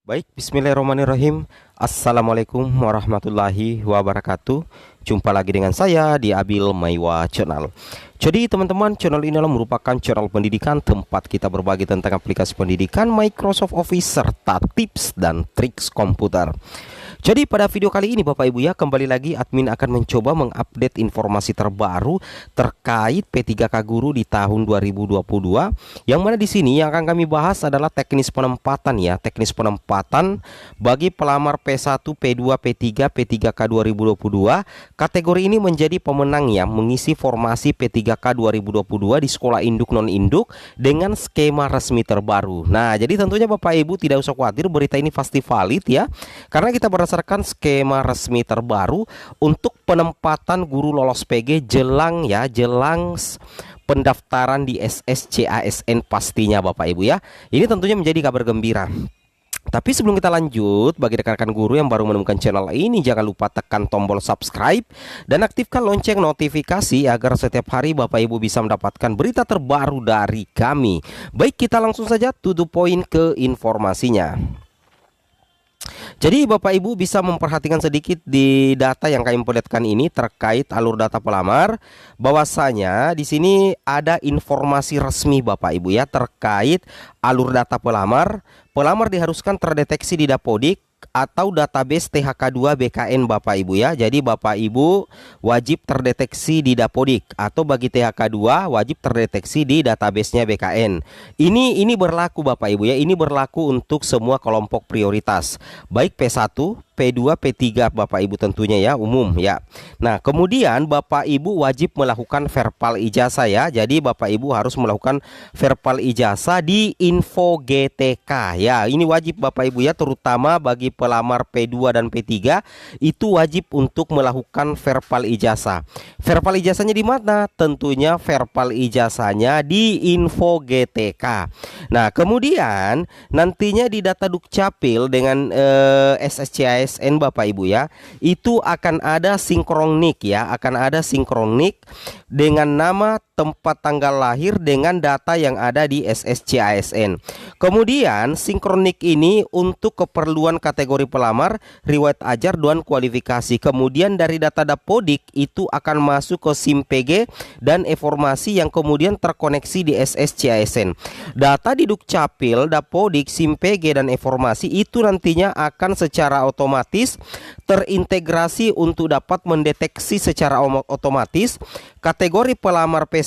Baik, bismillahirrahmanirrahim. Assalamualaikum warahmatullahi wabarakatuh. Jumpa lagi dengan saya di Abil Maiwa Channel. Jadi teman-teman, channel ini adalah merupakan channel pendidikan tempat kita berbagi tentang aplikasi pendidikan, Microsoft Office, serta tips dan triks komputer. Jadi pada video kali ini Bapak Ibu ya, kembali lagi admin akan mencoba mengupdate informasi terbaru terkait P3K Guru di tahun 2022. Yang mana di sini yang akan kami bahas adalah teknis penempatan ya, teknis penempatan bagi pelamar P1, P2, P3, P3K 2022. Kategori ini menjadi pemenang yang mengisi formasi P3K 2022 di sekolah induk non induk dengan skema resmi terbaru. Nah, jadi tentunya Bapak Ibu tidak usah khawatir, berita ini pasti valid ya. Karena kita berdasarkan skema resmi terbaru untuk penempatan guru lolos PG jelang pendaftaran di SSCASN pastinya Bapak Ibu ya. Ini tentunya menjadi kabar gembira. Tapi sebelum kita lanjut, bagi rekan-rekan guru yang baru menemukan channel ini, jangan lupa tekan tombol subscribe dan aktifkan lonceng notifikasi agar setiap hari Bapak Ibu bisa mendapatkan berita terbaru dari kami. Baik, kita langsung saja to the point ke informasinya. Jadi Bapak Ibu bisa memperhatikan sedikit di data yang kami perlihatkan ini terkait alur data pelamar, bahwasanya di sini ada informasi resmi Bapak Ibu ya terkait alur data pelamar. Pelamar diharuskan terdeteksi di Dapodik atau database THK2 BKN Bapak Ibu ya. Jadi Bapak Ibu wajib terdeteksi di Dapodik, atau bagi THK2 wajib terdeteksi di database-nya BKN. Ini berlaku Bapak Ibu ya. Ini berlaku untuk semua kelompok prioritas, baik P1, P2, P3 Bapak Ibu tentunya ya, umum ya. Nah, kemudian Bapak Ibu wajib melakukan verbal ijazah ya. Jadi Bapak Ibu harus melakukan verbal ijazah di info GTK ya. Ini wajib Bapak Ibu ya, terutama bagi pelamar P2 dan P3 itu wajib untuk melakukan verbal ijazah. Verbal ijazahnya di mana? Tentunya verbal ijazahnya di info GTK. Nah, kemudian nantinya di data Dukcapil dengan SSCASN Bapak Ibu ya, itu akan ada sinkronik ya, akan ada sinkronik dengan nama, tempat, tanggal lahir dengan data yang ada di SSCASN. Kemudian sinkronik ini untuk keperluan kategori pelamar, riwayat ajar dan kualifikasi. Kemudian dari data Dapodik itu akan masuk ke SIM PG dan informasi yang kemudian terkoneksi di SSCASN. Data di Dukcapil, Dapodik, SIM PG dan informasi itu nantinya akan secara otomatis terintegrasi untuk dapat mendeteksi secara otomatis kategori pelamar P1,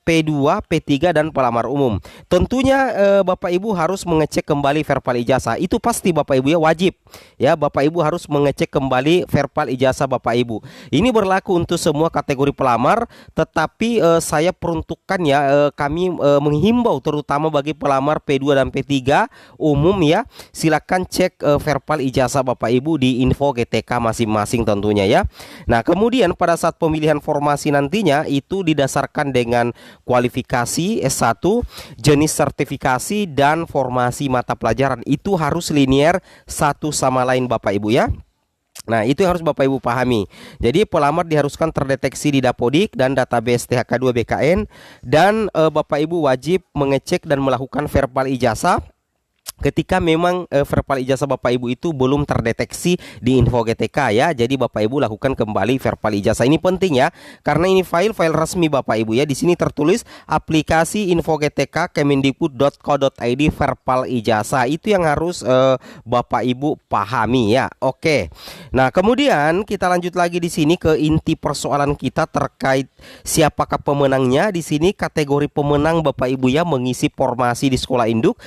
P2, P3 dan pelamar umum. Tentunya Bapak Ibu harus mengecek kembali verbal ijazah. Itu pasti Bapak Ibu ya, wajib ya. Bapak Ibu harus mengecek kembali verbal ijazah Bapak Ibu. Ini berlaku untuk semua kategori pelamar, tetapi saya peruntukkan ya, kami menghimbau terutama bagi pelamar P2 dan P3 umum ya. Silakan cek verbal ijazah Bapak Ibu di info GTK masing-masing tentunya ya. Nah, kemudian pada saat pemilihan formasi nantinya itu didasarkan dengan kualifikasi S1, jenis sertifikasi dan formasi mata pelajaran. Itu harus linear satu sama lain Bapak Ibu ya. Nah, itu yang harus Bapak Ibu pahami. Jadi pelamar diharuskan terdeteksi di Dapodik dan database THK2 BKN, dan Bapak Ibu wajib mengecek dan melakukan verbal ijazah ketika memang verbal ijazah Bapak Ibu itu belum terdeteksi di info GTK ya. Jadi Bapak Ibu lakukan kembali verbal ijazah. Ini penting ya, karena ini file resmi Bapak Ibu ya. Di sini tertulis aplikasi info GTK kemendikbud.co.id verbal ijazah. Itu yang harus Bapak Ibu pahami ya. Oke. Nah, kemudian kita lanjut lagi di sini ke inti persoalan kita terkait siapakah pemenangnya. Di sini kategori pemenang Bapak Ibu ya mengisi formasi di sekolah induk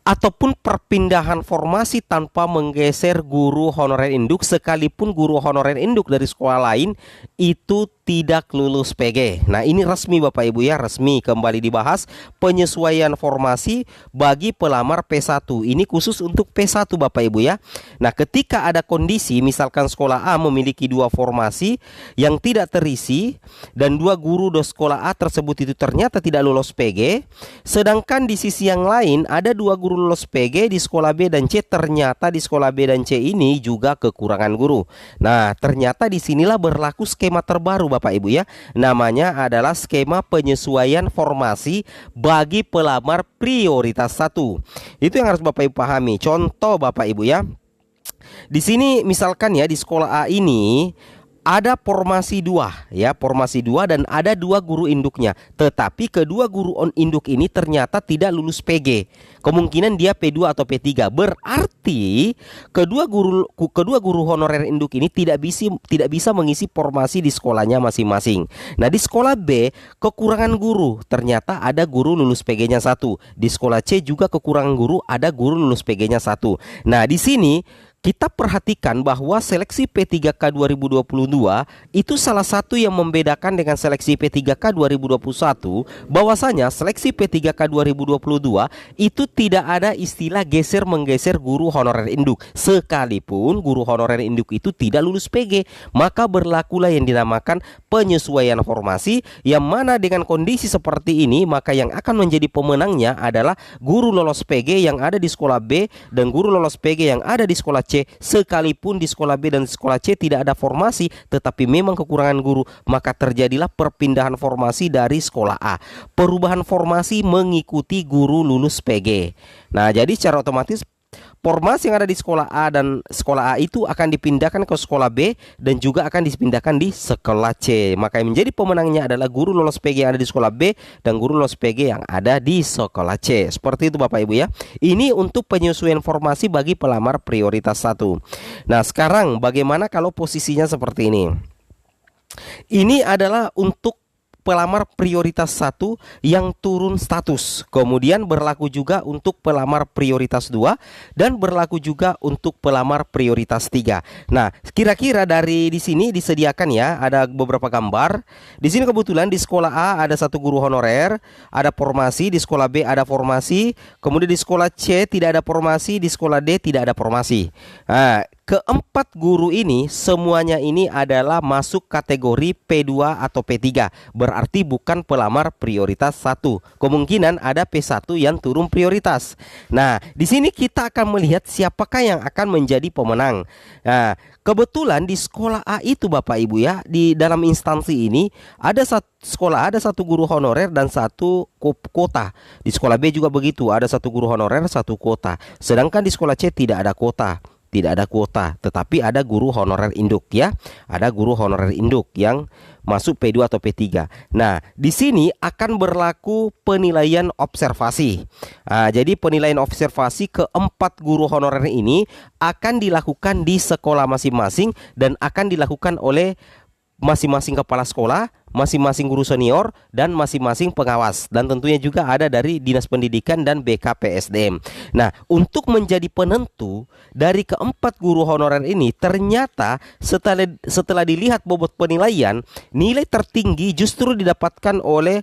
ataupun perpindahan formasi tanpa menggeser guru honorer induk, sekalipun guru honorer induk dari sekolah lain itu tidak lulus PG. Nah, ini resmi Bapak Ibu ya, resmi kembali dibahas penyesuaian formasi bagi pelamar P1. Ini khusus untuk P1 Bapak Ibu ya. Nah, ketika ada kondisi misalkan sekolah A memiliki dua formasi yang tidak terisi dan dua guru di sekolah A tersebut itu ternyata tidak lulus PG, sedangkan di sisi yang lain ada dua guru lulus PG di sekolah B dan C, ternyata di sekolah B dan C ini juga kekurangan guru. Nah, ternyata disinilah berlaku skema terbaru Bapak Ibu ya. Namanya adalah skema penyesuaian formasi bagi pelamar prioritas 1. Itu yang harus Bapak Ibu pahami. Contoh Bapak Ibu ya. Di sini misalkan ya di sekolah A ini ada formasi 2 ya, formasi 2 dan ada 2 guru induknya. Tetapi kedua guru induk ini ternyata tidak lulus PG. Kemungkinan dia P2 atau P3. Berarti kedua guru honorer induk ini tidak bisa mengisi formasi di sekolahnya masing-masing. Nah, di sekolah B kekurangan guru. Ternyata ada guru lulus PG-nya 1. Di sekolah C juga kekurangan guru, ada guru lulus PG-nya 1. Nah, di sini kita perhatikan bahwa seleksi P3K 2022 itu salah satu yang membedakan dengan seleksi P3K 2021, bahwasanya seleksi P3K 2022 itu tidak ada istilah geser-menggeser guru honorer induk. Sekalipun guru honorer induk itu tidak lulus PG, maka berlakulah yang dinamakan penyesuaian formasi, yang mana dengan kondisi seperti ini maka yang akan menjadi pemenangnya adalah guru lolos PG yang ada di sekolah B dan guru lolos PG yang ada di sekolah C. Sekalipun di sekolah B dan sekolah C tidak ada formasi tetapi memang kekurangan guru, maka terjadilah perpindahan formasi dari sekolah A. Perubahan formasi mengikuti guru lulus PG. Nah, jadi secara otomatis formasi yang ada di sekolah A dan sekolah A itu akan dipindahkan ke sekolah B dan juga akan dipindahkan di sekolah C. Maka yang menjadi pemenangnya adalah guru lolos PG yang ada di sekolah B dan guru lolos PG yang ada di sekolah C. Seperti itu Bapak Ibu ya. Ini untuk penyesuaian formasi bagi pelamar prioritas 1. Nah, sekarang bagaimana kalau posisinya seperti ini? Ini adalah untuk pelamar prioritas 1 yang turun status. Kemudian berlaku juga untuk pelamar prioritas 2 dan berlaku juga untuk pelamar prioritas 3. Nah, kira-kira dari di sini disediakan ya, ada beberapa gambar. Di sini kebetulan di sekolah A ada 1 guru honorer, ada formasi, di sekolah B ada formasi, kemudian di sekolah C tidak ada formasi, di sekolah D tidak ada formasi. Nah, keempat guru ini semuanya ini adalah masuk kategori P2 atau P3. Berarti bukan pelamar prioritas 1. Kemungkinan ada P1 yang turun prioritas. Nah, di sini kita akan melihat siapakah yang akan menjadi pemenang. Nah, kebetulan di sekolah A itu Bapak Ibu ya, di dalam instansi ini ada sekolah ada 1 guru honorer dan 1 kuota. Di sekolah B juga begitu, ada 1 guru honorer, 1 kuota. Sedangkan di sekolah C tidak ada kuota. Tidak ada kuota, tetapi ada guru honorer induk ya. Ada guru honorer induk yang masuk P2 atau P3. Nah, di sini akan berlaku penilaian observasi. Jadi penilaian observasi keempat guru honorer ini akan dilakukan di sekolah masing-masing dan akan dilakukan oleh masing-masing kepala sekolah, masing-masing guru senior, dan masing-masing pengawas. Dan tentunya juga ada dari Dinas Pendidikan dan BKPSDM. Nah, untuk menjadi penentu dari keempat guru honorer ini, ternyata setelah dilihat bobot penilaian, nilai tertinggi justru didapatkan oleh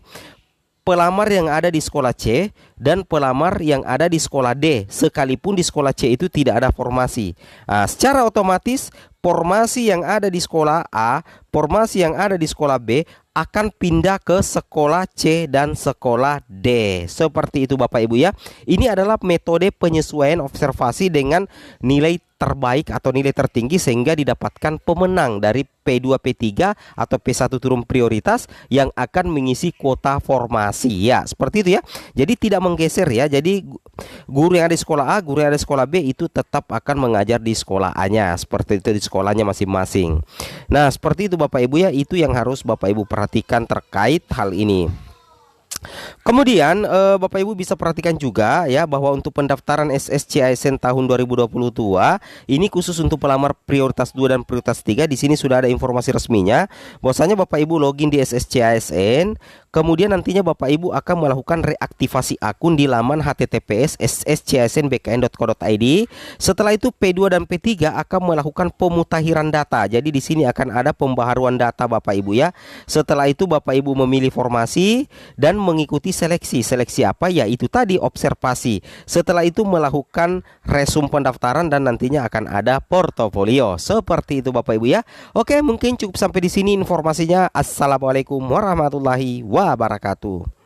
pelamar yang ada di sekolah C dan pelamar yang ada di sekolah D, sekalipun di sekolah C itu tidak ada formasi. Secara otomatis formasi yang ada di sekolah A, formasi yang ada di sekolah B akan pindah ke sekolah C dan sekolah D. Seperti itu Bapak Ibu ya. Ini adalah metode penyesuaian observasi dengan nilai terbaik atau nilai tertinggi sehingga didapatkan pemenang dari P2 P3 atau P1 turun prioritas yang akan mengisi kuota formasi ya. Seperti itu ya. Jadi tidak menggeser ya. Jadi guru yang ada di sekolah A, guru yang ada di sekolah B itu tetap akan mengajar di sekolah A-nya. Seperti itu di sekolahnya masing-masing. Nah, seperti itu Bapak Ibu ya. Itu yang harus Bapak Ibu perhatikan terkait hal ini. Kemudian Bapak Ibu bisa perhatikan juga ya bahwa untuk pendaftaran SSC-ASN tahun 2022 ini khusus untuk pelamar prioritas 2 dan prioritas 3. Di sini sudah ada informasi resminya bahwasanya Bapak Ibu login di SSC-ASN, kemudian nantinya Bapak Ibu akan melakukan reaktivasi akun di laman https sscsnbkn.co.id. Setelah itu P2 dan P3 akan melakukan pemutakhiran data. Jadi di sini akan ada pembaharuan data Bapak Ibu ya. Setelah itu Bapak Ibu memilih formasi dan mengikuti seleksi apa ya, itu tadi observasi. Setelah itu melakukan resum pendaftaran dan nantinya akan ada portofolio. Seperti itu Bapak Ibu ya. Oke, mungkin cukup sampai di sini informasinya. Assalamualaikum warahmatullahi wabarakatuh.